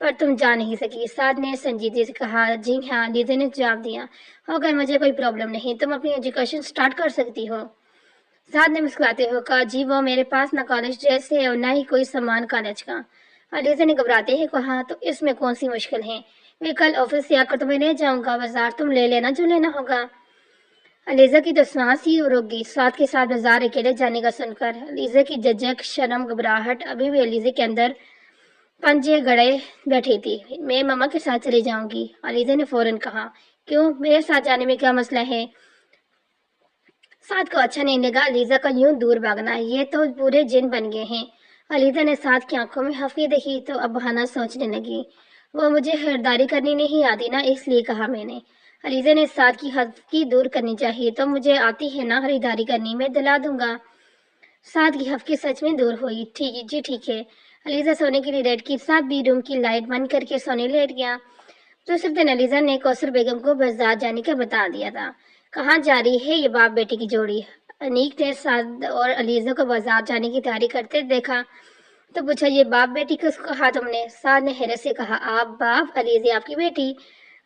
پر تم جا نہیں سکی۔ سعد نے سنجیدگی سے کہا۔ جی ہاں، علیزہ نے جواب دیا۔ اگر مجھے کوئی پرابلم نہیں، تم اپنی ایجوکیشن سٹارٹ کر سکتی ہو۔ سعد نے مسکراتے ہوئے کہا، جی وہ میرے پاس نہ کالج ڈریس ہے اور نہ ہی کوئی سامان کالج کا۔ علیزہ نے گھبراتے ہوئے کہا، تو اس میں کون سی مشکل ہے؟ میں کل آفس سے آ کر تمہیں لے جاؤں گا، بازار تم لے لینا جو لینا ہوگا۔ علیزہ کی تو سانس ہی رک گئی سعد کے ساتھ بازار اکیلے جانے کا سن کر۔ علیزہ کی جھجک، شرم، گھبراہٹ ابھی بھی علیزہ کے اندر پنجے گڑے بیٹھی تھی۔ میں ماما کے ساتھ چلی جاؤں گی، علیزہ نے فوراً کہا۔ کیوں؟ میرے ساتھ جانے میں کیا مسئلہ ہے؟ سعد کو اچھا نہیں لگا علیزہ کا یوں دور بھاگنا، یہ تو پورے جن بن گئے ہیں۔ علیزہ نے سعد کی آنکھوں میں ہفی دیکھی تو اب بہانہ سوچنے لگی۔ وہ مجھے خریداری کرنی نہیں آتی نا، اس لیے کہا میں نے۔ علیزہ نے سعد کی ہفکی دور کرنی چاہیے، تو مجھے آتی ہے نا خریداری کرنی، میں دلا دوں گا۔ سعد کی ہفکی سچ میں دور ہوئی۔ ٹھیک ہے۔ علیزہ سونے کے لیے لیٹ کی، سعد بھی روم کی لائٹ بند کر کے سونے لیٹ گیا۔ دوسرے دن علیزہ نے کوثر بیگم کو بازار جانے کا بتا دیا تھا۔ کہاں جا رہی ہے یہ باپ بیٹی کی جوڑی؟ انیک نے سعد اور علیزہ کو بازار جانے کی تیاری کرتے دیکھا تو پوچھا، یہ باپ بیٹی کس کو کہا تم نے؟ سعد نے حیرت سے کہا، آپ باپ، علیزہ آپ کی بیٹی۔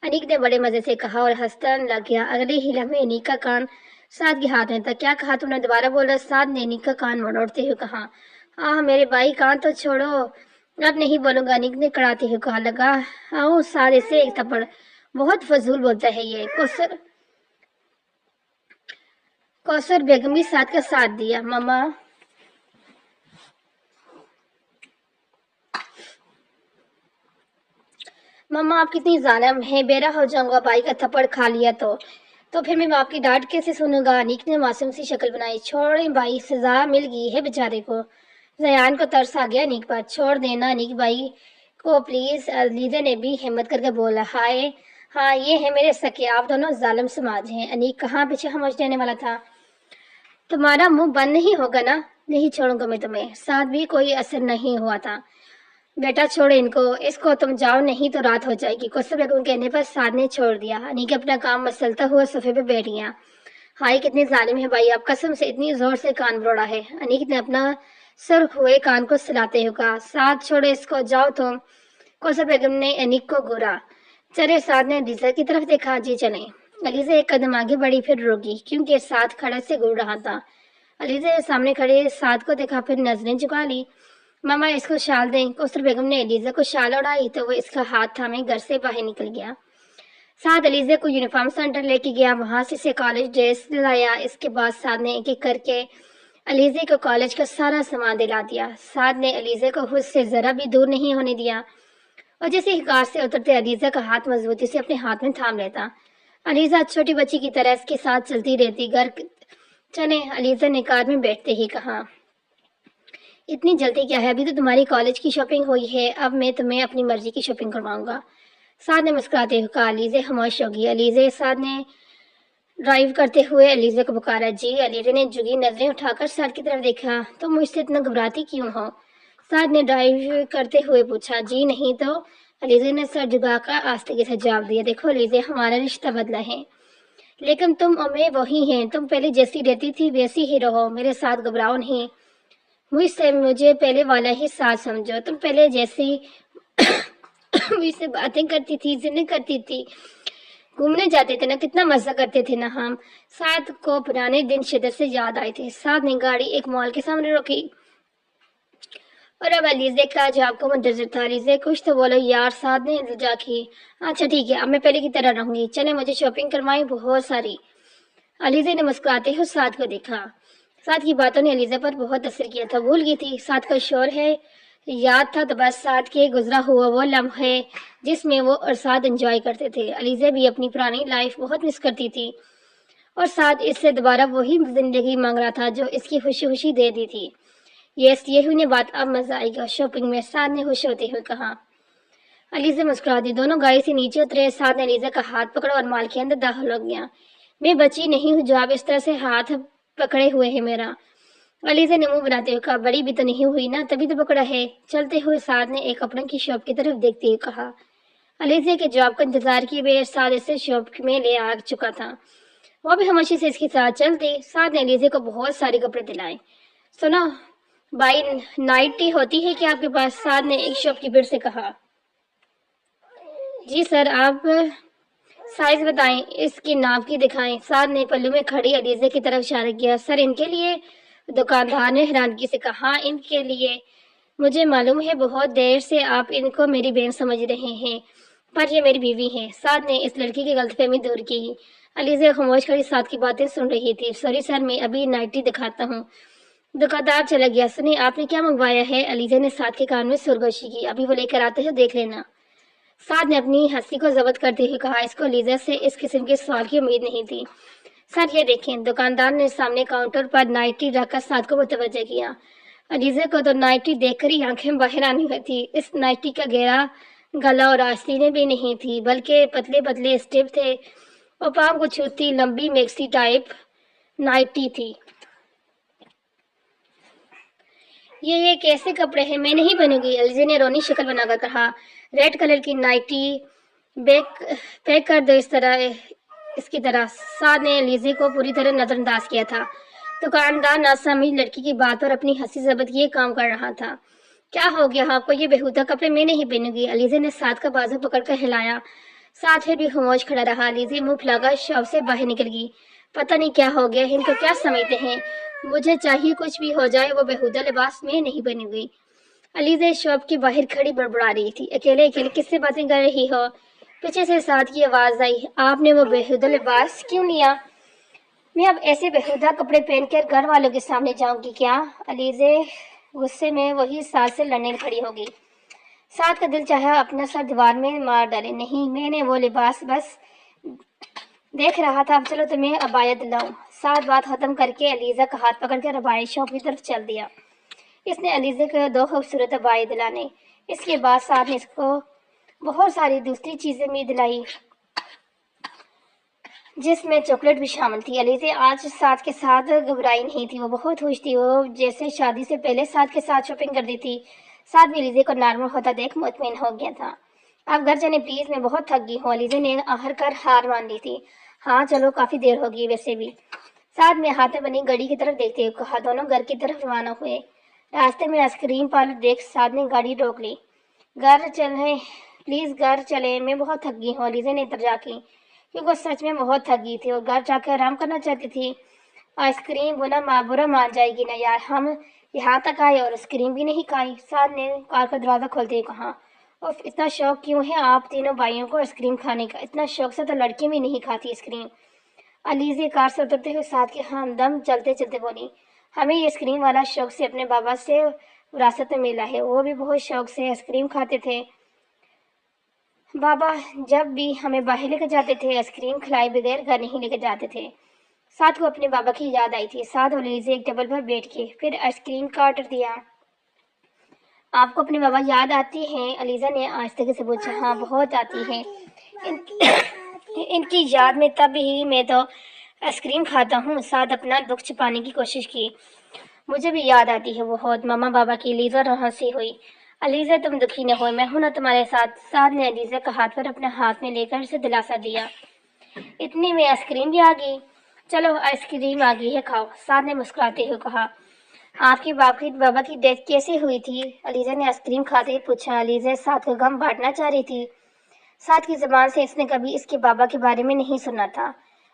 انیک نے بڑے مزے سے کہا اور ہنستا لگ گیا۔ اگلے ہی لمحے انیک کا کان سعد کے ہاتھ میں تھا۔ کیا کہا تم نے؟ دوبارہ بولا۔ سعد نے انیک کا کان مروڑتے ہوئے کہا۔ میرے بھائی، کان تو چھوڑو۔ اب نہیں بولوں گا، انیک نے کڑاتے ہوئے کہا۔ لگا سعد اسے ایک تھپڑ۔ بہت فضول بولتا ہے یہ۔ کوثر بیگم بھی سعد کا ساتھ دیا۔ ماما آپ کتنی ظالم ہیں، بیرا ہو جاؤں گا بھائی کا تھپڑ کھا لیا تو پھر میں باپ کی ڈانٹ کیسے سنوں گا؟ انیک نے معصوم سی شکل بنائی۔ چھوڑیں بھائی، سزا مل گئی ہے بیچارے کو۔ زیان کو ترس آ گیا انیک پر۔ چھوڑ دینا انیک بھائی کو پلیز، علیزہ نے بھی ہمت کر کے بولا۔ ہاں یہ ہے میرے سکے، آپ دونوں ظالم سماج ہیں۔ انیک کہاں پیچھے خاموش رہنے والا تھا۔ تمہارا منہ بند نہیں ہوگا نا؟ نہیں چھوڑوں گا میں تمہیں۔ سعد بھی کوئی اثر نہیں ہوا تھا۔ بیٹا چھوڑے اس کو تم جاؤ، نہیں تو رات ہو جائے گی۔ کوثر بیگم کہنے پر سعد نے چھوڑ دیا۔ انیک اپنا کام مسلتا ہوا صفحے پہ بیٹھ گیا۔ ہائے کتنے ظالم ہے بھائی، آپ قسم سے اتنی زور سے کان بروڑا ہے۔ انیک نے اپنا سرخ ہوئے کان کو سلاتے ہوئے کہا۔ سعد چھوڑے اس کو، جاؤ تم۔ کوثر بیگم نے انیک کو گورا۔ چلے، سعد نے علیزہ کی طرف دیکھا۔ جی چلیں۔ علیزہ ایک قدم آگے بڑھی، پھر رکی کیونکہ سعد کھڑے سے گھور رہا تھا۔ علیزہ سامنے کھڑے سعد کو دیکھا، پھر نظریں جھکا لی۔ ماما اس کو شال دیں۔ کوثر بیگم نے علیزہ کو شال اڑائی تو وہ اس کا ہاتھ تھامے گھر سے باہر نکل گیا۔ سعد علیزہ کو یونیفارم سینٹر لے کے گیا، وہاں سے اسے کالج ڈریس دلایا۔ اس کے بعد سعد نے ایک ایک کر کے علیزہ کو کالج کا سارا سامان دلا دیا۔ سعد نے علیزہ کو خود سے ذرا بھی دور نہیں ہونے دیا اور جیسے ہی کار سے اترتے علیزہ کا ہاتھ مضبوطی سے اپنے ہاتھ میں تھام لیتا۔ علیزہ چھوٹی بچی کی طرح اس کے ساتھ چلتی رہتی۔ گھر چلیں، علیزہ نے کار میں بیٹھتے ہی کہا۔ اتنی جلدی کیا ہے؟ ابھی تو تمہاری کالج کی شاپنگ ہوئی ہے، اب میں تمہیں اپنی مرضی کی شاپنگ کرواؤں گا۔ سعد نے مسکراتے ہوئے کہا۔ علیزہ خاموش ہوگی۔ علیزہ، سعد نے ڈرائیو کرتے ہوئے علیزہ کو پکارا۔ جی۔ علیزہ نے جھکی نظریں اٹھا کر سعد کی طرف دیکھا۔ تم مجھ سے اتنا گھبراتی کیوں ہو؟ سعد نے ڈرائیو کرتے ہوئے پوچھا۔ جی نہیں تو، علیزہ نے سر جھکا کر آہستگی سے جواب دیا۔ دیکھو علیزہ، ہمارا رشتہ بدلا ہے لیکن تم اور میں وہی ہیں۔ تم پہلے جیسی رہتی تھی ویسی ہی رہو، میرے ساتھ گھبراؤ نہیں۔ مجھے پہلے والا ہی ساتھ سمجھو۔ تم پہلے جیسی مجھ سے باتیں کرتی تھی، ضد کرتی تھی، گھومنے جاتے تھے نا، کتنا مزہ کرتے تھے نا ہم۔ سعد کو پرانے دن شدت سے یاد آئے تھے۔ سعد نے گاڑی ایک مال کے سامنے روکی اور اب علیزہ کا جواب کو منتظر تھا۔ علیزہ کچھ تو بولو یار، سعد نے التجا کی۔ اچھا ٹھیک ہے، اب میں پہلے کی طرح رہوں گی، چلیں مجھے شاپنگ کروائیں بہت ساری۔ علیزہ نے مسکراتے ہوئے سعد کو دیکھا۔ سعد کی باتوں نے علیزہ پر بہت اثر کیا تھا، بھول گئی تھی سعد کا شور ہے یاد تھا تو بس سعد کے گزرا ہوا وہ لمحے جس میں وہ اور سعد انجوائے کرتے تھے۔ علیزہ بھی اپنی پرانی لائف بہت مس کرتی تھی اور سعد اس سے دوبارہ وہی زندگی مانگ رہا تھا جو اس کی خوشی خوشی دے دی تھی۔ یہ ہوئی بات، اب مزہ آئے گا شاپنگ میں، سعد نے خوش ہوتے ہوئے کہا۔ علیزہ مسکرا دی۔ دونوں گاڑی سے نیچے اترے۔ سعد نے علیزہ کا ہاتھ پکڑا اور مال کے اندر داخل ہو گیا۔ میں بچی نہیں ہوں جو آپ اس طرح سے ہاتھ پکڑے ہوئے ہیں میرا۔ علیزہ نے منہ بناتے ہوئے کہا، بڑی بھی تو نہیں ہوئی نا، تبھی تو پکڑا ہے۔ چلتے ہوئے سعد نے ایک کپڑوں کی شاپ کی طرف دیکھتے ہوئے کہا۔ علیزہ کے جواب کا انتظار کیے بغیر سعد اسے شاپ میں لے آ چکا تھا۔ وہ بھی خاموشی سے اس کے ساتھ چل دی۔ سعد نے علیزہ کو بہت سارے کپڑے دلائے۔ سنو بھائی، نائٹ ٹی ہوتی ہے کیا آپ کے پاس؟ سعد نے ایک شاپ کیپر سے کہا۔ جی سر، آپ سائز بتائیں، اس کی ناپ کی دکھائیں۔ سعد نے پلو میں کھڑی علیزہ کی طرف اشارہ کیا۔ سر، ان کے لیے؟ دکاندار نے حیرانگی سے کہا۔ ہاں، ان کے لیے۔ مجھے معلوم ہے بہت دیر سے آپ ان کو میری بہن سمجھ رہے ہیں، پر یہ میری بیوی ہے۔ سعد نے اس لڑکی کی غلط فہمی دور کی۔ علیزہ خاموش کھڑی سعد کی باتیں سن رہی تھی۔ سوری سر، میں ابھی نائٹی دکھاتا ہوں۔ دکاندار چلا گیا۔ سنی، آپ نے کیا منگوایا ہے؟ علیزہ نے سعد کے کان میں سرگوشی کی۔ ابھی وہ لے کر آتے ہیں، دیکھ لینا۔ سعد نے اپنی ہنسی کو ضبط کرتے ہوئے کہا۔ اس کو علیزہ سے اس قسم کے سوال کی امید نہیں تھی۔ سر، یہ دیکھیں۔ دکاندار نے سامنے کاؤنٹر پر نائٹی رکھ کر سعد کو متوجہ کیا۔ علیزہ کو تو نائٹی دیکھ کر ہی آنکھیں باہر آنے ہوئی تھی۔ اس نائٹی کا گہرا گلا اور آستینیں بھی نہیں تھی، بلکہ پتلے پتلے اسٹیپ تھے اور پاؤں کو چھوتی لمبی میکسی ٹائپ نائٹی تھی۔ یہ کیسے کپڑے ہیں؟ میں نہیں بنوں گی، علیزہ نے رونی شکل بنا کر کہا۔ ریڈ کلر کی نائٹی پیک کر دو اس کی طرح۔ سعد نے علیزہ کو پوری طرح نظر انداز کیا تھا۔ دکاندار ناسمجھ لڑکی کی بات پر اپنی ہنسی ضبط کیے کام کر رہا تھا۔ کیا ہو گیا آپ کو؟ یہ بےہودہ کپڑے میں نہیں پہنوں گی، علیزہ نے سعد کا بازو پکڑ کر ہلایا۔ سعد پھر بھی خاموش کھڑا رہا۔ علیزہ منہ پھیلا کر شاپ سے باہر نکل گئی۔ پتہ نہیں کیا ہو گیا، ان کو کیا سمجھتے ہیں؟ مجھے چاہیے کچھ بھی ہو جائے، وہ بےہودہ لباس میں نہیں پہنوں گی۔ علیزہ شاپ کے باہر کھڑی بڑبڑا رہی تھی۔ اکیلے کس سے باتیں کر رہی ہو؟ پیچھے سے سعد کی آواز آئی۔ آپ نے وہ بےہودہ لباس کیوں لیا؟ میں اب ایسے بےہودہ کپڑے پہن کر گھر والوں کے سامنے جاؤں گی کیا؟ علیزہ غصے میں وہی سعد سے لڑنے کھڑی ہو گئی۔ سعد کا دل چاہا اپنا سر دیوار میں مار ڈالے۔ نہیں، میں نے وہ لباس بس دیکھ رہا تھا۔ اب چلو تمہیں عبایت دلاؤں۔ سعد بات ختم کر کے علیزہ کا ہاتھ پکڑ کر عبایت شاپ کی طرف چل دیا۔ اس نے علیزہ کو 2 خوبصورت عبایت دلانے۔ اس کے بعد سعد نے اس کو بہت ساری دوسری چیزیں بھی دلائی، جس میں چاکلیٹ بھی شامل تھی۔ علیزہ آج سعد کے ساتھ گھبرائی نہیں تھی، وہ بہت خوش تھی۔ وہ جیسے شادی سے پہلے سعد کے ساتھ شاپنگ کرتی تھی۔ سعد بھی علیزہ کو نارمل ہوتا دیکھ مطمئن ہو گیا تھا۔ آپ گھر جانے پلیز، میں بہت تھک گئی ہوں، علیزہ نے آخر کار ہار مان لی تھی۔ ہاں چلو، کافی دیر ہو گئی ویسے بھی، سعد نے ہاتھ میں بنی گھڑی کی طرف دیکھتے ہوئے کہا۔ دونوں گھر کی طرف روانہ ہوئے۔ راستے میں آئس کریم پارلر دیکھ سعد نے گاڑی روک لی۔ گھر چلیں پلیز، گھر چلیں، میں بہت تھک گئی ہوں، علیزہ نے التجا کی، کیونکہ وہ سچ میں بہت تھک گئی تھی اور گھر جا کے آرام کرنا چاہتی تھی۔ آئس کریم برا مان جائے گی نا یار، ہم یہاں تک آئے اور آئس کریم بھی نہیں کھائی، سعد نے کار کا دروازہ کھولتے ہوئے کہا۔ اوف، اتنا شوق کیوں ہے آپ تینوں بھائیوں کو آئس کریم کھانے کا؟ اتنا شوق سے تو لڑکی بھی نہیں کھاتی آئس کریم۔ علیزہ کار سے اترتے ہوئے سعد کے ہمدم چلتے چلتے بولی۔ ہمیں یہ آئس کریم والا شوق سے اپنے بابا سے وراثت میں ملا ہے، وہ بھی بہت شوق سے آئس کریم کھاتے تھے۔ بابا جب بھی ہمیں باہر لے کے جاتے تھے، آئس کریم کھلائے بغیر گھر نہیں لے کے جاتے تھے۔ سعد کو اپنے بابا کی یاد آئی تھی۔ سعد اور علیزہ ایک ٹیبل پر بیٹھ کے پھر آئس کریم کا آرڈر دیا۔ آپ کو اپنے بابا یاد آتی ہیں؟ علیزہ نے آہستگی سے پوچھا۔ ہاں، بہت آتی ہیں، ان کی یاد میں تب ہی میں تو آئس کریم کھاتا ہوں۔ سعد اپنا دکھ چھپانے کی کوشش کی۔ مجھے بھی یاد آتی ہے بہت، ماما بابا کی۔ علیزہ ہنسی ہوئی۔ علیزہ تم دکھی نہ ہو، میں ہوں نا تمہارے ساتھ۔ سعد نے علیزہ کا ہاتھ پر اپنے ہاتھ میں لے کر اسے دلاسا دیا۔ اتنی میں آئس کریم بھی آ گئی؟ چلو، آئس کریم آ گئی ہے، کھاؤ، سعد نے مسکراتے ہوئے کہا۔ آپ کے بابا کی ڈیتھ کیسے ہوئی تھی؟ علیزہ نے آئس کریم کھاتے ہوئے پوچھا۔ علیزہ سعد کا غم بانٹنا چاہ رہی تھی۔ سعد کی زبان سے اس نے کبھی اس کے بابا کے بارے میں نہیں سنا تھا۔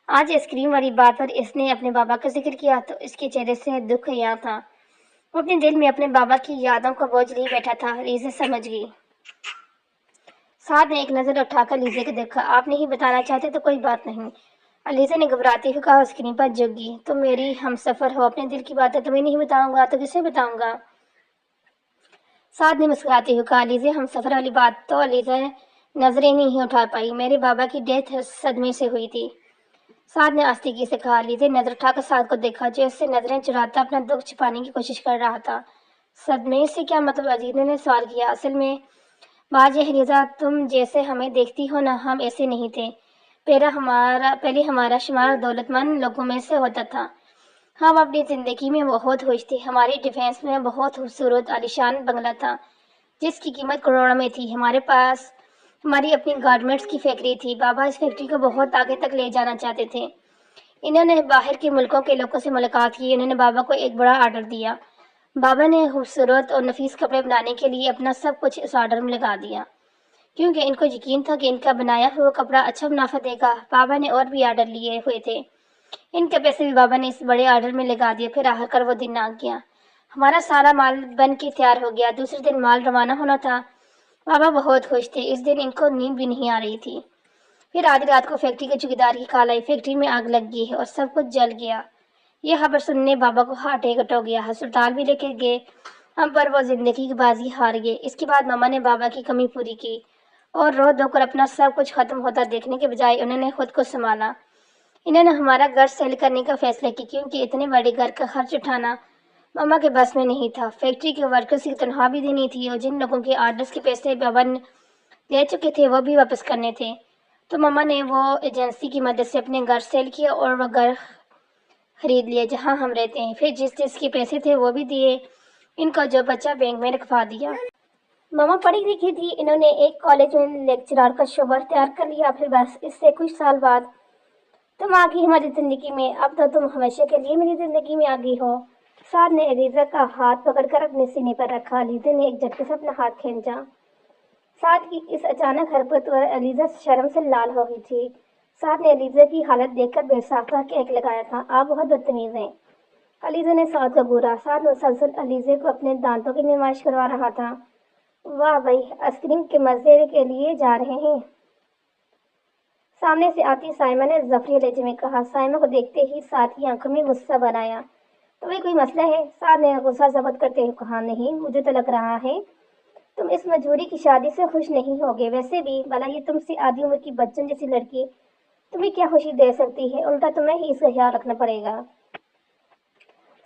آج آئس کریم والی بات پر اس نے اپنے بابا کا ذکر کیا تو اس کے چہرے سے دکھ عیاں تھا۔ وہ اپنے دل میں اپنے بابا کی یادوں کا بوجھ لیے بیٹھا تھا۔ علیزہ سمجھ گئی۔ سعد نے ایک نظر اٹھا کر علیزہ کو دیکھا۔ آپ نہیں بتانا چاہتے تو کوئی بات نہیں، علیزہ نے گھبراتے ہوئے کہا۔ آئس کریم پر جھک گئی۔ تم میری ہم سفر ہو، اپنے دل کی باتیں تمہیں نہیں بتاؤں گا تو کسے بتاؤں گا؟ سعد نے مسکراتے ہوئے کہا۔ علیزہ ہم سفر والی بات تو علیزہ نظریں نہیں اٹھا پائی۔ میرے بابا کی ڈیتھ صدمے سے ہوئی تھی، سعد نے آستگی سے کہا۔ علیزہ نظر اٹھا کر سعد کو دیکھا، جو اس سے نظریں چراتا اپنا دکھ چھپانے کی کوشش کر رہا تھا۔ صدمے سے کیا مطلب؟ علیزہ نے سوال کیا۔ اصل میں بات یہ ہے علیزہ، تم جیسے ہمیں دیکھتی ہو نا، ہم ایسے نہیں تھے۔ پہلے ہمارا شمار دولت مند لوگوں میں سے ہوتا تھا۔ ہم اپنی زندگی میں بہت خوش تھے۔ ہماری ڈیفینس میں بہت خوبصورت عالیشان بنگلہ تھا جس کی قیمت کروڑوں میں تھی۔ ہمارے پاس ہماری اپنی گارمنٹس کی فیکٹری تھی۔ بابا اس فیکٹری کو بہت آگے تک لے جانا چاہتے تھے۔ انہوں نے باہر کے ملکوں کے لوگوں سے ملاقات کی۔ انہوں نے بابا کو ایک بڑا آرڈر دیا۔ بابا نے خوبصورت اور نفیس کپڑے بنانے کے لیے اپنا سب کچھ اس آرڈر میں لگا دیا۔ کیونکہ ان کو یقین تھا کہ ان کا بنایا ہوا کپڑا اچھا منافع دے گا۔ بابا نے اور بھی آرڈر لیے ہوئے تھے، ان کے پیسے بھی بابا نے اس بڑے آرڈر میں لگا دیے۔ پھر آخر کر وہ دن آ گیا، ہمارا سارا مال بن کے تیار ہو گیا۔ دوسرے دن مال روانہ ہونا تھا۔ بابا بہت خوش تھے، اس دن ان کو نیند بھی نہیں آ رہی تھی۔ پھر آدھی رات کو فیکٹری کے چوکیدار کی کال آئی، فیکٹری میں آگ لگ گئی ہے اور سب کچھ جل گیا۔ یہ خبر سننے بابا کو ہارٹ اٹیک ہو گیا، ہسپتال بھی لے کے گئے، ہم پر وہ زندگی کی بازی ہار گئے۔ اس کے بعد ماما نے بابا کی کمی پوری کی اور رو دھو کر اپنا سب کچھ ختم ہوتا دیکھنے کے بجائے انہوں نے خود کو سنبھالا۔ انہوں نے ہمارا گھر سیل کرنے کا فیصلہ کیا کیونکہ اتنے بڑے گھر کا خرچ اٹھانا ماما کے بس میں نہیں تھا۔ فیکٹری کے ورکرز کی تنخواہ بھی دینی تھی اور جن لوگوں کے آرڈرز کے پیسے بابا لے چکے تھے وہ بھی واپس کرنے تھے۔ تو ماما نے وہ ایجنسی کی مدد سے اپنے گھر سیل کیا اور وہ گھر خرید لیے جہاں ہم رہتے ہیں۔ پھر جس جس کے پیسے تھے وہ بھی دیے، ان کو جو بچہ بینک میں رکھوا دیا۔ ماما پڑھی لکھی تھی، انہوں نے ایک کالج میں لیکچرار کا شعبہ اختیار کر لیا۔ پھر بس اس سے کچھ سال بعد تم آ گئی ہماری زندگی میں، اب تو تم ہمیشہ کے لیے میری زندگی میں آ گئی ہو۔ سعد نے علیزہ کا ہاتھ پکڑ کر اپنے سینے پر رکھا۔ علیزہ نے ایک جھٹکے سے اپنا ہاتھ کھینچا۔ سعد کی اس اچانک حرکت پر علیزہ شرم سے لال ہو گئی تھی۔ سعد نے علیزہ کی حالت دیکھ کر بے ساختہ کہنے لگایا تھا، آپ بہت بدتمیز ہیں۔ علیزہ نے سعد کو گھورا۔ سعد مسلسل علیزہ کو اپنے دانتوں کی نمائش کروا رہا تھا۔ واہ بھائی، آئس کریم کے مزے کے لیے جا رہے ہیں؟ سامنے سے آتی سائمہ نے زفری لہجے میں کہا۔ سائمہ کو دیکھتے ہی سعد کی آنکھوں میں غصہ بھر آیا۔ تمہیں کوئی مسئلہ ہے؟ سعد نے غصہ ضبط کرتے ہوئے کہا، نہیں، مجھے تو لگ رہا ہے تم اس مجبوری کی شادی سے خوش نہیں ہوگے۔ ویسے بھی بھلا یہ تم سے آدھی عمر کی بچن جیسی لڑکی تمہیں کیا خوشی دے سکتی ہے؟ الٹا تمہیں ہی اس کا خیال رکھنا پڑے گا۔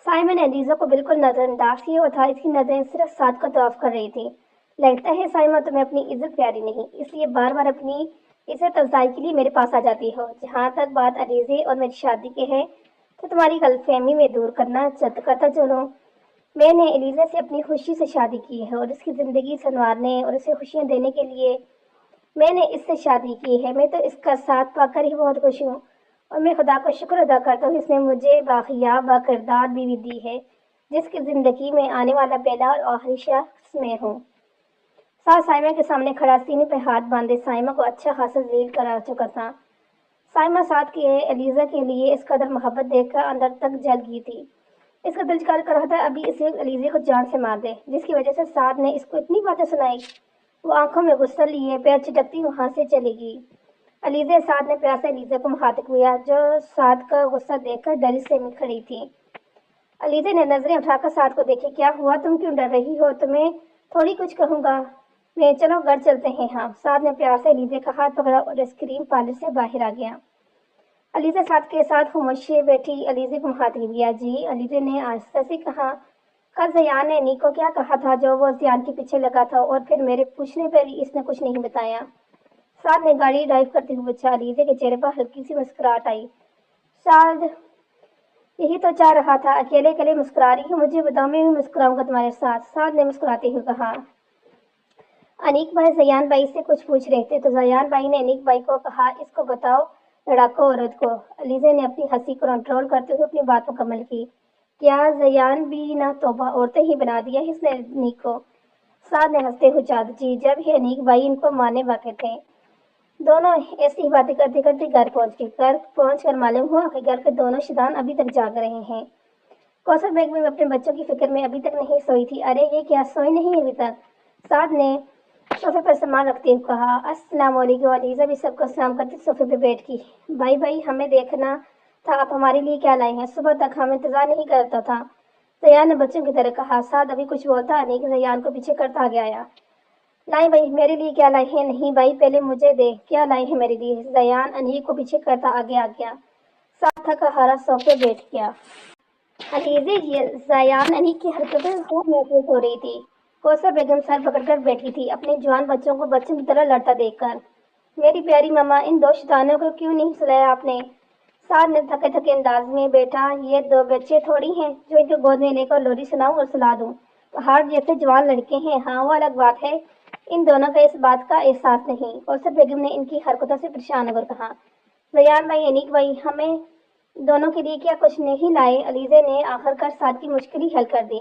سائمہ نے علیزہ کو بالکل نظر انداز کیا تھا، اس کی نظریں صرف سعد کا طواف کر رہی تھی۔ لگتا ہے سائمہ تمہیں اپنی عزت پیاری نہیں، اس لیے بار بار اپنی عزت افزائی کے لیے میرے پاس آ جاتی ہو۔ جہاں تک بات علیزہ اور میری شادی کی ہے تو تمہاری غلط فہمی میں دور کرتا چلوں۔ میں نے علیزہ سے اپنی خوشی سے شادی کی ہے اور اس کی زندگی سنوارنے اور اسے خوشیاں دینے کے لیے میں نے اس سے شادی کی ہے۔ میں تو اس کا ساتھ پا کر ہی بہت خوش ہوں اور میں خدا کا شکر ادا کرتا ہوں اس نے مجھے باحیا باکردار بیوی دی ہے جس کی زندگی میں آنے والا پہلا اور آخری شخص میں ہوں۔ سعد سائمہ کے سامنے کھڑا سینے پہ ہاتھ باندھے سائمہ کو اچھا خاصا ذلیل کرا چکا تھا۔ سائمہ سعد کے علیزہ کے لیے اس قدر محبت دیکھ کر اندر تک جل گئی تھی۔ اس کا دل کر رہا تھا ابھی اسے علیزہ کو جان سے مار دے، جس کی وجہ سے سعد نے اس کو اتنی باتیں سنائی۔ وہ آنکھوں میں غصہ لیے پیر چٹکتی وہاں سے چلی گئی۔ علیزہ سعد نے پیار سے علیزہ کو مخاطب کیا جو سعد کا غصہ دیکھ کر ڈری سے کھڑی تھی۔ علیزہ نے نظریں اٹھا کر سعد کو دیکھی۔ کیا ہوا؟ تم کیوں ڈر رہی ہو؟ تمہیں تھوڑی کچھ کہوں گا میں، چلو گھر چلتے ہیں ہاں۔ سعد نے پیار سے علیزہ کا ہاتھ پکڑا اور آئس کریم پارلر سے باہر آ گیا۔ علیزہ سعد کے ساتھ خاموش بیٹھی علیزہ کو مخاطب کیا۔ جی، علیزہ نے آہستہ سے کہا، کل زیان نے انیک کو کیا کہا تھا جو وہ زیان کے پیچھے لگا تھا اور پھر میرے پوچھنے پر بھی اس نے کچھ نہیں بتایا؟ سعد نے گاڑی ڈرائیو کرتے ہوئے پوچھا۔ علیزہ کے چہرے پر ہلکی سی مسکراہٹ آئی۔ سعد یہی تو چاہ رہا تھا، اکیلے اکیلے مسکرا رہی ہوں، مجھے بتاؤ میں بھی مسکراؤں گا تمہارے ساتھ۔ سعد نے مسکراتے ہوئے کہا۔ انیک بھائی زیان بھائی سے کچھ پوچھ رہے تھے تو زیان بھائی نے انیک بھائی کو کہا، اس کو بتاؤ لڑاکو عورت کو۔ علیزہ نے اپنی ہنسی کو کنٹرول کرتے ہوئے اپنی بات مکمل کی۔ کیا زیان بھی نہ توبہ عورتیں ہی بنا دیا اس نے انیک کو؟ سعد نے ہنستے ہوئے جواب، جی، جب ہی انیک بھائی ان کو مارنے واقع تھے۔ دونوں ایسی ہی باتیں کرتے کرتے گھر پہنچ گئے۔ گھر پہنچ کر معلوم ہوا کہ گھر کے دونوں شیطان ابھی تک جاگ رہے ہیں۔ کوثر بیگم بھی اپنے بچوں کی فکر میں ابھی تک نہیں سوئی تھی۔ ارے یہ کیا، سوئی نہیں ابھی تک؟ سعد نے صوفے پر سامان رکھتے ہوئے کہا۔ السلام علیکم۔ علیزہ بھی سب کو سلام کرتے صوفے پہ بیٹھ گئی۔ بھائی ہمیں دیکھنا تھا آپ ہمارے لیے کیا لائے ہیں، صبح تک ہم انتظار نہیں کرتا تھا، زیان نے بچوں کی طرح کہا۔ سعد ابھی کچھ بولتا انیک زیان کو پیچھے کرتا آگے آیا۔ لائے بھائی، میرے لیے کیا لائے ہیں؟ نہیں بھائی، پہلے مجھے دے، کیا لائے ہیں میرے لیے؟ زیان انیک کو پیچھے کرتا آگے آ گیا۔ سعد تھکا ہارا صوفے بیٹھ گیا۔ علیزہ زیان انیک کی حرکتوں سے خوب محفوظ ہو رہی تھی۔ کوثر بیگم سر پکڑ کر بیٹھی تھی اپنے جوان بچوں کو بچوں کی طرح لڑتا دیکھ کر۔ میری پیاری ماما، ان دو شیطانوں کو کیوں نہیں سلایا آپ نے؟ سعد نے تھکے تھکے انداز میں، بیٹا یہ دو بچے تھوڑی ہیں جو ان کو گود میں لے کر لوری سناؤں اور سلا دوں، پہاڑ جیسے جوان لڑکے ہیں۔ ہاں وہ الگ بات ہے، ان دونوں کا اس بات کا احساس نہیں۔ کوثر بیگم نے ان کی حرکتوں سے پریشان ہو کر کہا۔ زیان بھائی، انیک بھائی، ہمیں دونوں کے لیے کیا کچھ نہیں لائے؟ علیزہ نے آخر کار سعد کی مشکل ہی حل کر دی۔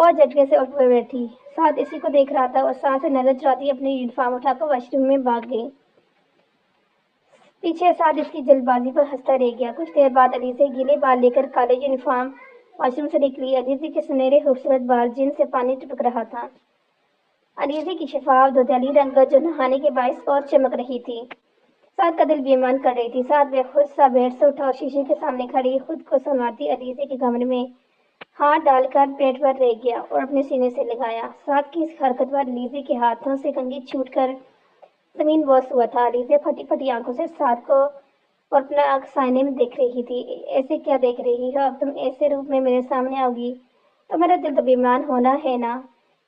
اور جھٹکے سے اٹھ بیٹھی۔ سعد اسی کو دیکھ رہا تھا اور سعد سے نظر چراتی اپنی یونیفارم اٹھا کر واش روم میں بھاگ گئی۔ پیچھے سعد اس کی جلد بازی پر ہنستا رہ گیا۔ کچھ دیر بعد علیزہ گیلے بال لے کر کالج یونیفارم واش روم سے نکلی۔ علیزہ کے سنہرے خوبصورت بال جن سے پانی ٹپک رہا تھا۔ علیزہ کی شفاف دودھلی رنگت جو نہانے کے باعث اور چمک رہی تھی، سعد کا دل بے ایمان کر رہی تھی۔ سعد بے خود سا بیڈ سے اٹھا اور شیشے کے سامنے کھڑی خود کو سنوارتی علیزہ کے کمر میں ہاتھ ڈال کر پیٹ پر رہ گیا اور اپنے سینے سے لگایا۔ سعد کی اس حرکت پر علیزہ کے ہاتھوں سے کنگھی چھوٹ کر زمین بوس ہوا تھا۔ علیزہ پھٹی پھٹی آنکھوں سے سعد کو اور اپنا سائنے میں دیکھ رہی تھی۔ ایسے کیا دیکھ رہی ہو؟ اب تم ایسے روپ میں میرے سامنے آؤ گی تو میرا دل تو بے ایمان ہونا ہے نا؟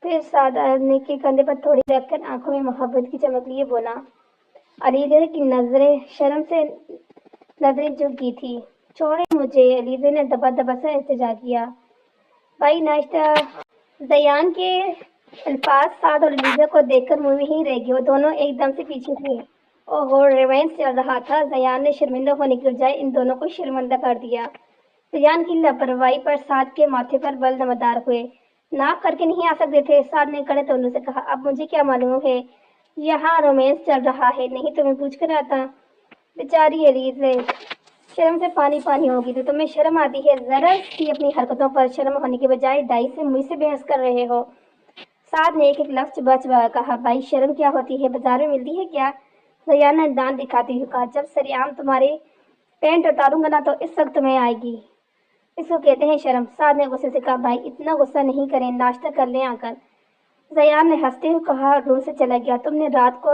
پھر سعد نے کے کندھے پر تھوڑی رکھ کر آنکھوں میں محبت کی چمک لیے بولا۔ علیزہ کی نظریں شرم سے نظریں جھک گئی تھی۔ چھوڑے مجھے، علیزہ نے دبا دبا سا التجا کیا۔ بھائی ناشتہ۔ زیان کے الفاظ سعد اور علیزہ کو دیکھ کر منہ میں ہی رہ گئے۔ وہ دونوں ایک دم سے پیچھے ہوئے۔ اوہو، رومانس چل رہا تھا۔ زیان نے شرمندہ ہونے کے بجائے ان دونوں کو شرمندہ کر دیا۔ زیان کی لاپرواہی پر سعد کے ماتھے پر بل نمودار ہوئے۔ ناپ کر کے نہیں آ سکتے تھے؟ سعد نے کڑے تونوں سے کہا۔ اب مجھے کیا معلوم ہے یہاں رومانس چل رہا ہے؟ نہیں تو میں پوچھ کر آتا۔ بیچاری علیزہ شرم سے پانی پانی ہوگی تو تمہیں شرم آتی ہے؟ ذرا سی اپنی حرکتوں پر شرم ہونے کے بجائے ڈائی سے مجھ سے بحث کر رہے ہو؟ سعد نے ایک ایک لفظ چبا چبا کہا۔ بھائی شرم کیا ہوتی ہے؟ بازار میں ملتی ہے کیا؟ زیان نے دانت دکھاتے ہوئے کہا۔ جب سریعام تمہارے پینٹ اتاروں گا نا تو اس وقت تمہیں آئے گی۔ اس کو کہتے ہیں شرم۔ سعد نے غصے سے کہا۔ بھائی اتنا غصہ نہیں کریں، ناشتہ کر لیں آ کر۔ زیان نے ہنستے ہوئے کہا اور روم سے چلا گیا۔ تم نے رات کو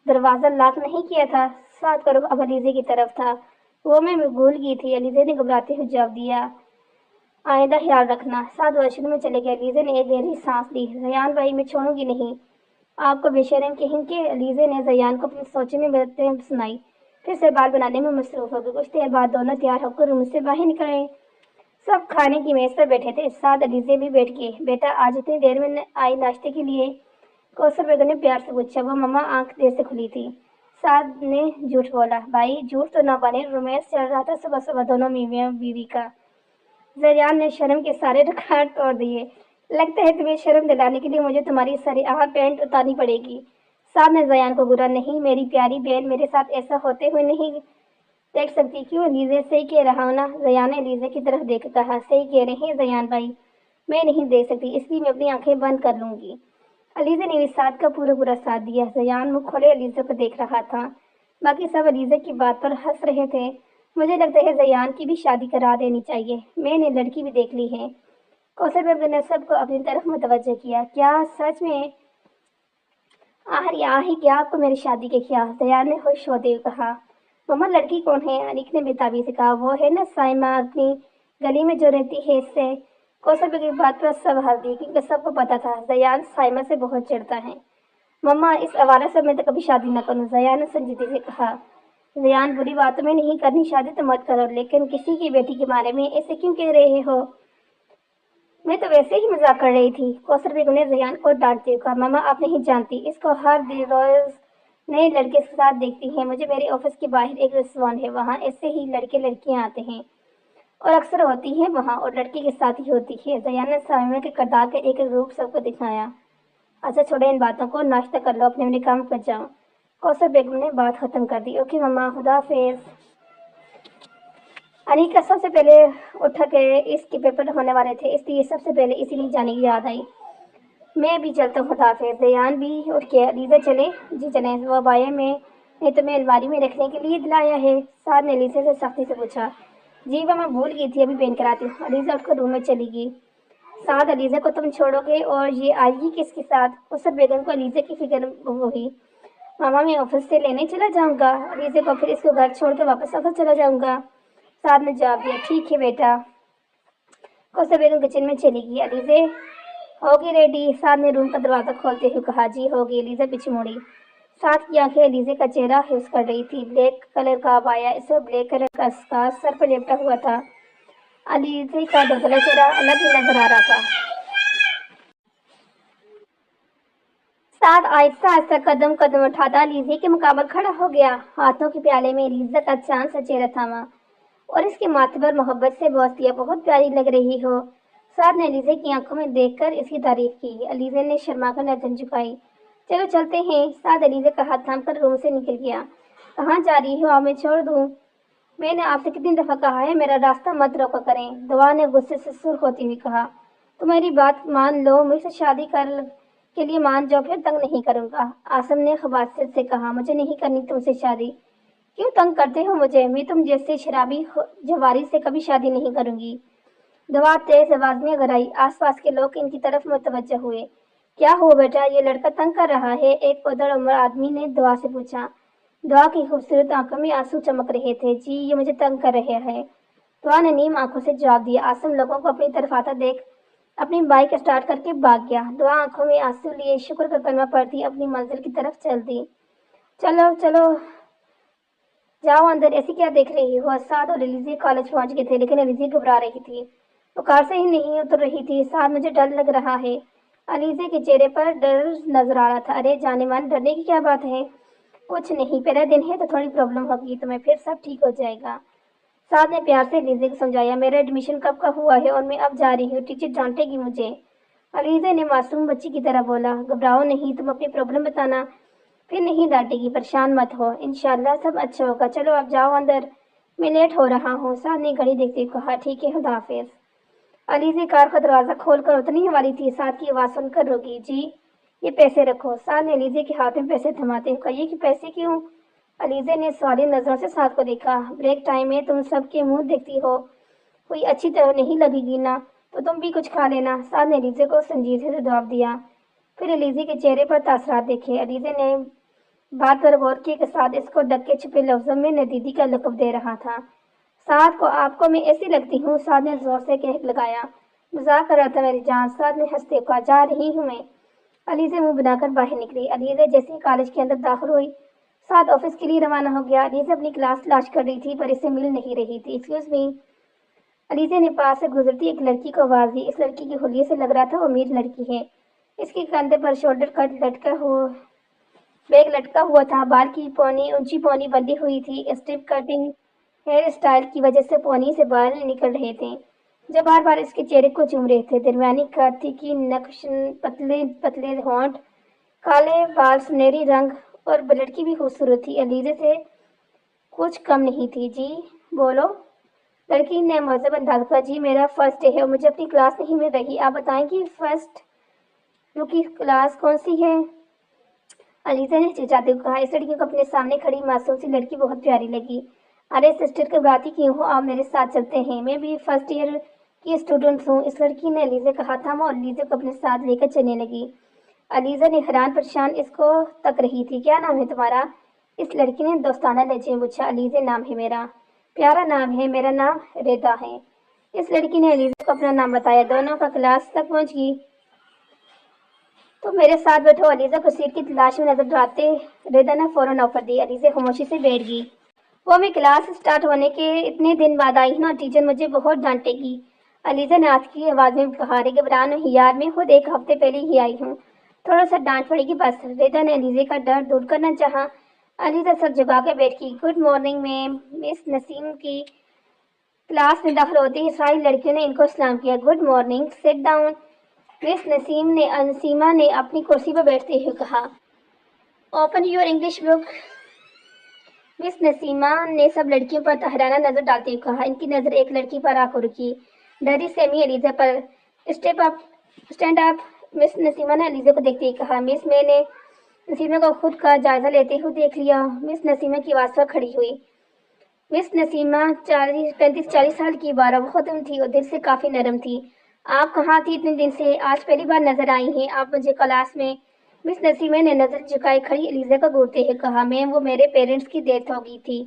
دروازہ لاک نہیں کیا تھا؟ سعد کا رخ اب علیزہ کی طرف تھا۔ وہ میں بھول گئی تھی، علیزہ نے گھبراتے ہوئے جواب دیا۔ آئندہ خیال رکھنا۔ سعد واش روم میں چلے گئے۔ علیزہ نے ایک گہری سانس لی۔ زیان بھائی میں چھوڑوں گی نہیں، آپ کو بے شرم کہیں کہ علیزہ نے زیان کو اپنی سوچیں میں باتیں سنائی، پھر سے بال بنانے میں مصروف ہو گئی۔ کچھ دیر بعد دونوں تیار ہو کر روم سے باہر نکلے۔ سب کھانے کی میز پر بیٹھے تھے۔ سعد علیزہ بھی بیٹھ گئے۔ بیٹا آج اتنی دیر میں آئی ناشتے کے لیے؟ کوثر بیگم نے پیار سے پوچھا۔ وہ ماما آنکھ دیر سے کھلی تھی۔ سعد نے جھوٹ بولا۔ بھائی جھوٹ تو نہ بنے، رومانس چل رہا تھا صبح صبح دونوں میاں بیوی کا۔ زیان نے شرم کے سارے ریکارڈ توڑ دیے۔ لگتا ہے تمہیں شرم دلانے کے لیے مجھے تمہاری سریعہ پینٹ اتارنی پڑے گی۔ سعد نے زیان کو گھورا۔ نہیں میری پیاری بہن، میرے ساتھ ایسا ہوتے ہوئے نہیں دیکھ سکتی۔ کیوں علیزہ؟ صحیح کہہ رہا ہوں نا؟ زیان نے علیزہ کی طرف دیکھ کر کہا۔ صحیح کہہ رہے ہیں زیان بھائی، میں نہیں دیکھ سکتی اس لیے میں اپنی آنکھیں بند کر لوں گی۔ علیزہ نے بھی سعد کا پورا ساتھ دیا۔ زیان منہ کھولے علیزہ کو دیکھ رہا تھا۔ باقی سب علیزہ کی بات پر ہنس رہے تھے۔ مجھے لگتا ہے زیان کی بھی شادی کرا دینی چاہیے، میں نے لڑکی بھی دیکھ لی ہے۔ کوثر بیگم نے سب کو اپنی طرف متوجہ کیا۔ کیا سچ میں؟ آخر یہ آ ہی گیا آپ کو میری شادی کے خیال؟ زیان نے خوش ہوتے ہوئے کہا۔ ماما لڑکی کون ہے؟ انیک نے بے تابی سے کہا۔ وہ ہے نا سائمہ، اپنی گلی میں جو رہتی ہے اس سے۔ کوثر بیگم کی بات پر سب ہنس دی کیونکہ سب کو پتا تھا زیان سائمہ سے بہت چڑھتا ہے۔ ماما اس آوارہ سب میں تو کبھی شادی نہ کروں، زیان نے سنجیدگی سے کہا۔ زیان بری باتوں میں نہیں کرنی شادی تو مت کرو، لیکن کسی کی بیٹی کے بارے میں ایسے کیوں کہہ رہے ہو؟ میں تو ویسے ہی مذاق کر رہی تھی، کوثر بیگم نے زیان کو ڈانٹتے ہوئے کہا۔ ماما آپ نہیں جانتی، اس کو ہر روز نئے لڑکے کے ساتھ دیکھتی ہیں۔ مجھے میرے آفس کے باہر ایک ریسٹورانٹ ہے، وہاں ایسے ہی لڑکے لڑکیاں آتے ہیں اور اکثر ہوتی ہیں وہاں، اور لڑکی کے ساتھ ہی ہوتی ہے۔ زیان نے سائمہ کے کردار کا ایک روپ سب کو دکھایا۔ اچھا چھوڑے ان باتوں کو، ناشتہ کر لو، اپنے کام پر جاؤ۔ کوثر بیگم نے بات ختم کر دی۔ اوکے ماما، خدا حافظ۔ انیکا سب سے پہلے اٹھا کے اس کے پیپر ہونے والے تھے، اس لیے سب سے پہلے اسی لیے جانے کی یاد آئی۔ میں بھی چلتا ہوں، خدا حافظ۔ زیان بھی اٹھ کے علیزہ چلے؟ جی چلیں۔ وہ بایا میں نے تمہیں الماری میں رکھنے کے لیے دلایا ہے؟ سعد نے علیزہ سے سختی سے پوچھا۔ جی وہ میں بھول گئی تھی، ابھی پہن کر آتی ہوں۔ علیزہ اٹھ کر روم میں چلی گئی۔ سعد علیزہ کو تم چھوڑو گے اور یہ آئے گی کس کے ساتھ؟ کوثر بیگم کو علیزہ کی فکر ہوئی۔ ماما میں آفس سے لینے چلا جاؤں گا علیزہ کو، پھر اس کو گھر چھوڑ کر واپس آفس چلا جاؤں گا۔ سعد نے جواب دیا۔ ٹھیک ہے بیٹا۔ کوثر بیگم کچن میں چلی گئی۔ علیزہ ہوگی ریڈی؟ سعد نے روم کا دروازہ کھولتے ہوئے کہا۔ جی ہوگی۔ علیزہ پیچھے مڑی۔ سعد کی آنکھیں علیزہ کا چہرہ حفظ کر رہی تھی۔ بلیک کلر کا عبایا، اس پر بلیک کلر کا اسکارف سر پر لپٹا ہوا تھا۔ علیزہ کا دبلا چہرہ الگ ہی نظر آ رہا تھا۔ سعد آہستہ آہستہ قدم اٹھاتا علیزہ کے مقابل کھڑا ہو گیا۔ ہاتھوں کے پیالے میں علیزہ کا چاند سا چہرہ تھاما اور اس کے ماتھے پر محبت سے بوس دیا۔ بہت پیاری لگ رہی ہو۔ سعد نے علیزے کی آنکھوں میں دیکھ کر اس کی تعریف کی۔ علیزے نے شرما کر نظر جھکائی۔ چلو چلتے ہیں۔ سعد علیزے کا ہاتھ تھام کر روم سے نکل گیا۔ کہاں جا رہی ہو؟ آپ میں چھوڑ دوں؟ میں نے آپ سے کتنی دفعہ کہا ہے میرا راستہ مت روکا کریں، دعا نے غصے سے سرخ ہوتی ہوئی کہا۔ تو میری بات مان لو، مجھ سے شادی کے لیے مان جاؤ، پھر تنگ نہیں کروں گا۔ عاصم نے خباثت سے کہا۔ مجھے نہیں کرنی تم سے شادی۔ کیوں تنگ کرتے ہو مجھے؟ میں تم جیسے شرابی جواری سے کبھی شادی نہیں کروں گی۔ دعا تیز آواز میں گھرائی۔ آس پاس کے لوگ ان کی طرف متوجہ ہوئے۔ کیا ہوا بیٹا، یہ لڑکا تنگ کر رہا ہے؟ ایک ادڑ عمر آدمی نے دعا سے پوچھا۔ دعا کی خوبصورت آنکھوں میں آنسو چمک رہے تھے۔ جی یہ مجھے تنگ کر رہے ہیں۔ دعا نے نیم آنکھوں سے جواب دیا۔ عاصم لوگوں کو اپنی طرف آتا دیکھ اپنی بائک اسٹارٹ کر کے بھاگ گیا۔ دعا آنکھوں میں آنسو لیے شکر کا کلمہ پڑھتی اپنی منزل کی طرف چل دی۔ چلو چلو جاؤ اندر، ایسی کیا دیکھ رہی ہو؟ سعد اور علیزے کالج پہنچ گئے تھے، لیکن علیزے گھبرا رہی تھی۔ وہ کار سے ہی نہیں اتر رہی تھی۔ سعد مجھے ڈر لگ رہا ہے۔ علیزے کے چہرے پر ڈر نظر آ رہا تھا۔ ارے جانے من، ڈرنے کی کیا بات ہے؟ کچھ نہیں، پہلا دن ہے تو تھوڑی پرابلم ہوگی تمہیں، پھر سب ٹھیک ہو جائے گا۔ سعد نے پیار سے علیزے کو سمجھایا۔ میرا ایڈمیشن کب کا ہوا ہے اور میں اب جا رہی ہوں، ٹیچر ڈانٹے گی مجھے۔ علیزے نے معصوم بچی کی طرح بولا۔ گھبراؤ نہیں، تم اپنی پرابلم بتانا، پھر نہیں ڈانٹے گی، پریشان مت ہو، انشاءاللہ سب اچھا ہوگا۔ چلو اب جاؤ اندر، میں لیٹ ہو رہا ہوں۔ سعد نے گھڑی دیکھتے ہوئے کہا۔ ٹھیک ہے، خدا حافظ۔ علیزے کار کا دروازہ کھول کر اترنے ہی والی تھی، سعد کی آواز سن کر رکی۔ جی یہ پیسے رکھو۔ سعد نے علیزے کے ہاتھ میں پیسے تھماتے ہوئے کہا۔ یہ کہ پیسے کیوں؟ علیزے نے سوالی نظروں سے سعد کو دیکھا۔ بریک ٹائم میں تم سب کے منہ دیکھتی ہو، کوئی اچھی طرح نہیں لگے گی نا، تو تم بھی کچھ کھا لینا۔ سعد نے علیزے کو سنجیدگی سے جواب دیا، پھر علیزے کے چہرے پر تاثرات دیکھے۔ علیزے نے بات پر غور کیا کہ سعد اس کو ڈکے چھپے لفظوں میں ندیدی کا لقب دے رہا تھا۔ سعد کو آپ کو میں ایسی لگتی ہوں؟ سعد نے زور سے کہہ لگایا۔ مذاق کر رہا تھا میری جان، سعد نے ہنستے کہا۔ جا رہی ہوں میں۔ علیزے منہ بنا کر باہر نکلی۔ علیزے جیسے ہی کالج کے اندر داخل ہوئی، سعد آفس کے لیے روانہ ہو گیا۔ علیزے اپنی کلاس تلاش کر رہی تھی پر اسے مل نہیں رہی تھی۔ Excuse me. علیزے نے پاس سے گزرتی ایک لڑکی کو آواز دی۔ اس لڑکی کی حلیے سے لگ رہا تھا وہ امیر لڑکی ہے۔ اس کے کندھے پر شولڈر کٹ بیگ لٹکا ہوا تھا، بال کی اونچی پونی بندھی ہوئی تھی۔ اسٹیپ کٹنگ ہیئر اسٹائل کی وجہ سے پونی سے بال نکل رہے تھے جو بار بار اس کے چہرے کو چوم رہے تھے۔ درمیانی قد، تیکھی نقش، پتلے پتلے ہونٹ، کالے بال، سنہری رنگ، اور لڑکی بھی خوبصورت تھی، علیزے سے کچھ کم نہیں تھی۔ جی بولو، لڑکی نے مہذب انداز کہا۔ جی میرا فرسٹ ڈے ہے اور مجھے اپنی کلاس نہیں مل رہی، آپ بتائیں کہ فرسٹ ڈے کی کلاس کون سی ہے؟ علیزے نے ہچکچاتے ہوئے کہا۔ اس لڑکی کو اپنے سامنے کھڑی معصوم سی لڑکی بہت پیاری لگی۔ ارے سسٹر، گھبراتی کیوں ہو؟ آپ میرے ساتھ چلتے ہیں، میں بھی فرسٹ ایئر کی اسٹوڈنٹ ہوں۔ اس لڑکی نے علیزے کا ہاتھ تھاما اور علیزے کو اپنے ساتھ لے کر چلنے لگی۔ علیزہ نے حیران پریشان اس کو تک رہی تھی۔ کیا نام ہے تمہارا؟ اس لڑکی نے دوستانہ لہجے میں پوچھا۔ علیزے نام ہے میرا۔ پیارا نام ہے، میرا نام ردا ہے۔ اس لڑکی نے علیزے کو اپنا نام بتایا۔ دونوں کا کلاس تک پہنچ گئی۔ تم میرے ساتھ بیٹھو، علیزہ کو سیٹ کی تلاش میں نظر ڈالتے ردا نے فوراً آفر دی۔ علیزہ خاموشی سے بیٹھ گئی۔ وہ میں کلاس سٹارٹ ہونے کے اتنے دن بعد آئی ہوں اور ٹیچر مجھے بہت ڈانٹے گی، علیزہ نے آج کی آواز میں کہا۔ ارے گھبرا نہیں یار، میں خود ایک ہفتے پہلے ہی آئی ہوں، تھوڑا سا ڈانٹ پڑے گی بس۔ ردا نے علیزہ کا ڈر دور کرنا چاہا۔ علیزہ سر جھکا کے بیٹھ گئی۔ Good morning ma'am. مس نسیم کی کلاس میں داخل ہوتے ہی ساری لڑکیوں نے ان کو سلام کیا۔ Good morning, sit down. Miss Naseema نے اپنی کرسی پر بیٹھتے ہوئے کہا۔ Open your English book. Miss Naseema نے سب لڑکیوں پر حیرانہ نظر ڈالتے ہوئے کہا۔ ان کی نظر ایک لڑکی پر آ کر رکی، ڈری سیمی علیزہ پر۔ Stand up. مس نسیمہ نے علیزہ کو دیکھتے ہوئے کہا۔ مس میں نے نسیمہ کو خود کا جائزہ لیتے ہوئے دیکھ لیا۔ مس نسیمہ کی آواز پر کھڑی ہوئی۔ مس نسیمہ 35-40 سال کی بارہ خاتون تھی اور دل سے کافی نرم تھی۔ آپ کہاں تھی اتنے دن سے؟ آج پہلی بار نظر آئی ہیں آپ مجھے کلاس میں۔ مس نسیمہ نے نظر جھکائے کھڑی علیزہ کو گھورتے ہوئے کہا۔ میم وہ میرے پیرنٹس کی ڈیتھ ہو گئی تھی،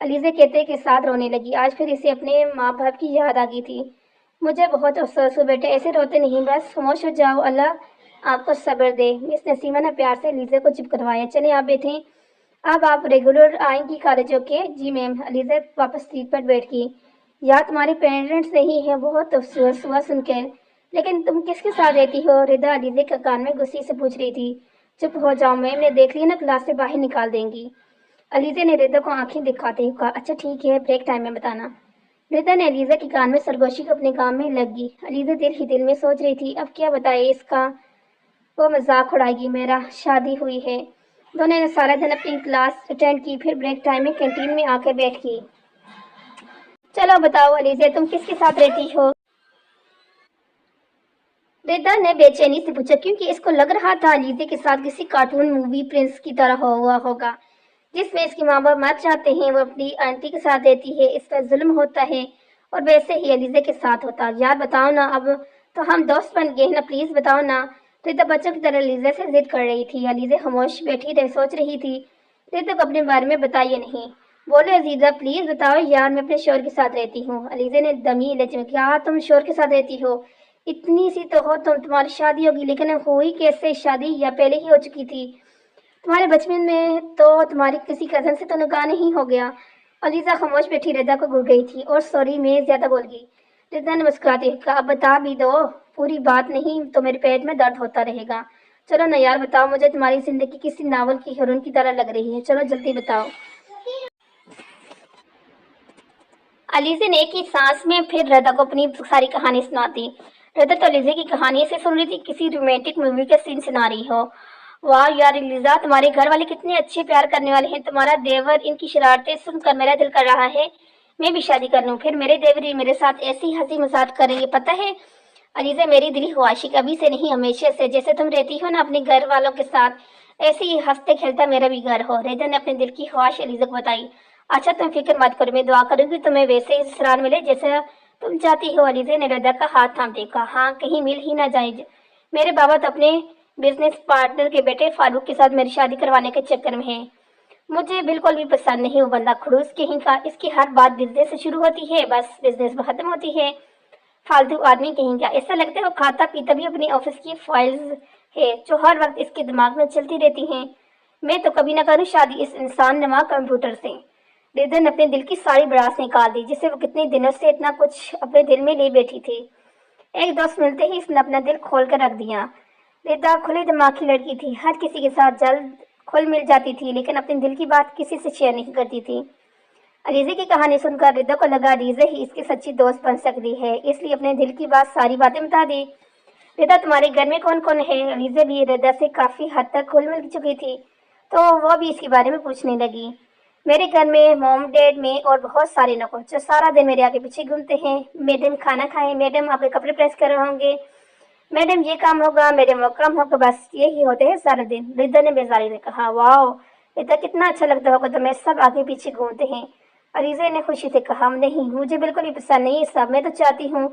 علیزہ کہتے کے ساتھ رونے لگی۔ آج پھر اسے اپنے ماں باپ کی یاد آ گئی تھی۔ مجھے بہت افسوس ہو بیٹے، ایسے روتے نہیں، بس خاموش ہو جاؤ، اللہ آپ کو صبر دے۔ مس نسیمہ نے پیار سے علیزہ کو چپ کروایا۔ چلیں آپ بیٹھیں، اب آپ ریگولر آئیں گی کالج؟ اوکے جی میم۔ علیزہ واپس سیٹ پر بیٹھ گئی۔ یار تمہارے پیرنٹس نہیں ہیں، بہت افسوس ہوا سن کر، لیکن تم کس کے ساتھ رہتی ہو؟ ردا علیزہ کے کان میں غصے سے پوچھ رہی تھی۔ چپ ہو جاؤ میم، نے دیکھ لی نا، کلاس سے باہر نکال دیں گی۔ علیزہ نے ردا کو آنکھیں دکھاتے ہوئے کہا۔ اچھا ٹھیک ہے، بریک ٹائم میں بتانا۔ ردا نے علیزہ کے کان میں سرگوشی کو اپنے کام میں لگ گئی۔ علیزہ دل ہی دل میں سوچ رہی تھی، اب کیا بتائے اس کا، وہ مذاق اڑائے گی میرا، شادی ہوئی ہے۔ دونوں نے سارا دن اپنی کلاس اٹینڈ کی، پھر بریک ٹائم میں کینٹین میں آ کے بیٹھ گئی۔ چلو بتاؤ علیزہ، تم کس کے ساتھ رہتی ہو؟ ردا نے بے چینی سے پوچھا، کیونکہ اس کو لگ رہا تھا علیزہ کے ساتھ کسی کارٹون مووی پرنس کی طرح ہوا ہوگا، جس میں اس کے ماں باپ مر جاتے ہیں، وہ اپنی آنٹی کے ساتھ رہتی ہے، اس پر ظلم ہوتا ہے، اور ویسے ہی علیزہ کے ساتھ ہوتا۔ یار بتاؤ نا، اب تو ہم دوست بن گئے نا، پلیز بتاؤ نا۔ ردا بچوں کی طرح علیزہ سے ضد کر رہی تھی۔ علیزہ خاموش بیٹھی رہ سوچ رہی تھی، ردا کو اپنے بارے میں بتائیے نہیں۔ بولے عزیزہ پلیز بتاؤ یار، میں اپنے شوہر کے ساتھ رہتی ہوں۔ علیزہ نے دمی لہجے میں کہا، تم شوہر کے ساتھ رہتی ہو؟ اتنی سی تو ہو تمہاری شادی ہوگی، لیکن ہوئی کیسے شادی، یا پہلے ہی ہو چکی تھی؟ تمہارے بچپن میں تو تمہاری کسی کزن سے تو نکاح نہیں ہو گیا؟ علیزہ خاموش بیٹھی ردا کو گھل گئی تھی اور سوری میں زیادہ بول گئی۔ ردا نے مسکراتے ہوئے کہا، اب بتا بھی دو، پوری بات نہیں تو میرے پیٹ میں درد ہوتا رہے گا۔ چلو نا یار بتاؤ، مجھے تمہاری زندگی کسی ناول کی ہیروئن کی طرح لگ رہی ہے، چلو جلدی بتاؤ۔ علیزہ نے ایک ہی سانس میں پھر ردا کو اپنی ساری کہانی سناتی۔ ردا تو علیزہ کی کہانی ایسے سن رہی تھی کسی رومانٹک مووی کا سین سنا رہی ہو۔ واہ یار علیزہ، تمہارے گھر والے کتنے اچھے پیار کرنے والے ہیں، تمہارا دیور، ان کی شرارتیں سن کر میرا دل کر رہا ہے میں بھی شادی کر لوں، پھر میرے دیور ہی میرے ساتھ ایسی ہنسی مذاق کریں گے، پتہ ہے علیزہ، میری دلی خواہش کبھی سے نہیں ہمیشہ سے، جیسے تم رہتی ہو نا اپنے گھر والوں کے ساتھ، ایسے ہی ہنستے کھیلتا میرا بھی گھر ہو۔ ردا نے اپنے دل کی خواہش علیزہ کو بتائی۔ اچھا تم فکر مت کرو، میں دعا کروں گی تمہیں ویسے ہی سسرال ملے جیسا تم چاہتی ہو۔ علیزہ نے ردا کا ہاتھ تھام دیکھا، ہاں کہیں مل ہی نہ جائے، میرے بابا تو اپنے بزنس پارٹنر کے بیٹے فاروق کے ساتھ میری شادی کروانے کے چکر میں ہیں، مجھے بالکل بھی پسند نہیں وہ بندہ خڑوس کہیں کا، اس کی ہر بات بزنس سے شروع ہوتی ہے بس بزنس میں ختم ہوتی ہے، فالتو آدمی کہیں کا، ایسا لگتا ہے وہ کھاتا پیتا بھی اپنی آفس کی فائلز ہے جو ہر وقت اس کے دماغ میں چلتی رہتی ہیں، میں تو کبھی نہ کروں شادی اس انسان نما کمپیوٹر سے۔ ردا نے اپنے دل کی ساری بڑاس نکال دی جسے وہ کتنے دنوں سے اتنا کچھ اپنے دل میں لے بیٹھی تھی۔ ایک دوست ملتے ہی اس نے اپنا دل کھول کر رکھ دیا۔ ردا کھلے دماغ کی لڑکی تھی، ہر کسی کے ساتھ جلد کھل مل جاتی تھی، لیکن اپنے دل کی بات کسی سے شیئر نہیں کرتی تھی۔ علیزہ کی کہانی سن کر ردا کو لگا علیزہ ہی اس کی سچی دوست بن سکتی ہے، اس لیے اپنے دل کی بات ساری باتیں بتا دی۔ ردا تمہارے گھر میں کون کون ہے؟ علیزہ بھی ردا سے کافی حد تک کھل مل چکی تھی تو وہ بھی اس کے بارے میں پوچھنے لگی۔ میرے گھر میں موم ڈیڈ میں اور بہت سارے نوکر جو سارا دن میرے آگے پیچھے گھومتے ہیں، میڈم کھانا کھائیں، میڈم آپ کے کپڑے پریس کر رہے ہوں گے، میڈم یہ کام ہوگا، میڈم وہ کام ہوگا، بس یہی ہوتے ہیں سارا دن۔ ردا نے بیزاری سے کہا، واو ردا کتنا اچھا لگتا ہوگا تمہیں، سب آگے پیچھے گھومتے ہیں۔ علیزہ نے خوشی سے کہا، نہیں مجھے بالکل بھی پسند نہیں سب، میں تو چاہتی ہوں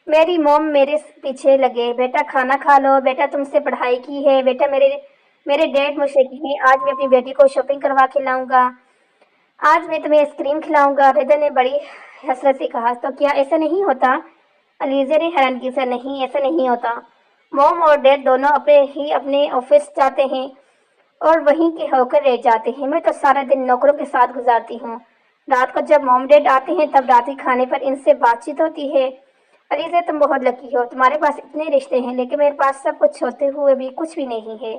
میری موم میرے پیچھے لگے، بیٹا کھانا کھا لو، بیٹا تم سے پڑھائی کی ہے، بیٹا میرے ڈیڈ مجھ سے کہیں آج میں اپنی بیٹی کو شاپنگ کروا کے لاؤں گا، آج میں تمہیں آئس کریم کھلاؤں گا۔ ردا نے بڑی حسرت سے کہا، تو کیا ایسا نہیں ہوتا؟ علیزہ نے حیرانگی سے، نہیں ایسا نہیں ہوتا، موم اور ڈیڈ دونوں اپنے آفس جاتے ہیں اور وہیں کے ہو کر رہ جاتے ہیں، میں تو سارا دن نوکروں کے ساتھ گزارتی ہوں، رات کو جب موم ڈیڈ آتے ہیں تب رات کے کھانے پر ان سے بات چیت ہوتی ہے۔ علیزہ تم بہت لکی ہو، تمہارے پاس اتنے رشتے ہیں لیکن میرے پاس سب کچھ ہوتے ہوئے بھی کچھ بھی نہیں ہے۔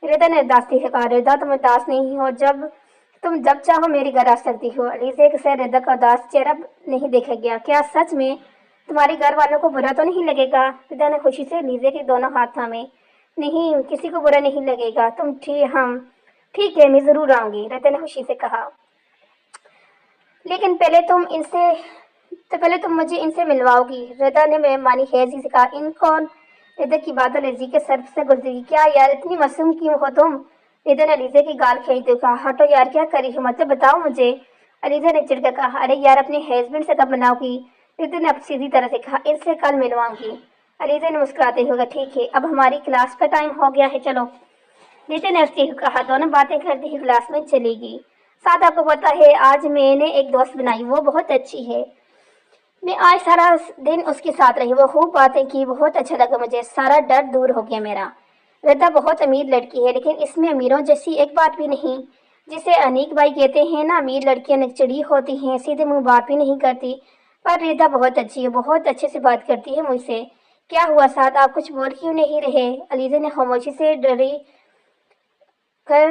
ردا نے اداسی سے کہا، ردا تم اداس نہیں ہو، تم جب چاہو میرے گھر آ سکتی ہو۔ علیزہ سے ردا کا اداس چہرہ نہیں دیکھا گیا، کیا سچ میں تمہارے گھر والوں کو برا تو نہیں لگے گا؟ ردا نے خوشی سے علیزہ کے دونوں ہاتھ تھامے، نہیں کسی کو برا نہیں لگے گا، ٹھیک ہے میں ضرور آؤں گی، ردا نے خوشی سے کہا، لیکن پہلے تم مجھے ان سے ملواؤ گی۔ ردا نے مانی خیزی سے کہا، ان کون؟ ردا کی بات علیزہ کے سر سے گزری، کیا یار اتنی معصوم کیوں ہو تم؟ ردا نے علیزہ کی گال کھینچتے ہوئے کہا، ہٹو یار کیا کری ہو، مطلب بتاؤ مجھے۔ علیزہ نے چڑھ کر کہا، ارے یار اپنے ہسبینڈ سے کب ملاؤ گی؟ ردا نے اب سیدھی طرح سے کہا، ان سے کل ملواؤں گی۔ علیزہ نے مسکراتے ہوئے کہا، ٹھیک ہے اب ہماری کلاس کا ٹائم ہو گیا ہے، چلو۔ ردا نے ہنستے ہوئے کہا، دونوں باتیں کرتے ہوئے کلاس میں چلی گئی۔ ساتھ آپ کو پتا ہے آج میں نے ایک دوست بنائی، وہ بہت اچھی ہے، میں آج سارا دن اس کے ساتھ رہی، وہ خوب باتیں کی، بہت اچھا لگا مجھے، سارا ڈر دور ہو گیا میرا۔ ردا بہت امیر لڑکی ہے لیکن اس میں امیروں جیسی ایک بات بھی نہیں، جسے انیک بھائی کہتے ہیں نا، امیر لڑکیاں نکچڑی ہوتی ہیں، سیدھے منہ بات بھی نہیں کرتی، پر ردا بہت اچھی ہے، بہت اچھے سے بات کرتی ہے مجھ سے۔ کیا ہوا ساتھ، آپ کچھ بول کیوں نہیں رہے؟ علیزہ نے خاموشی سے ڈری کر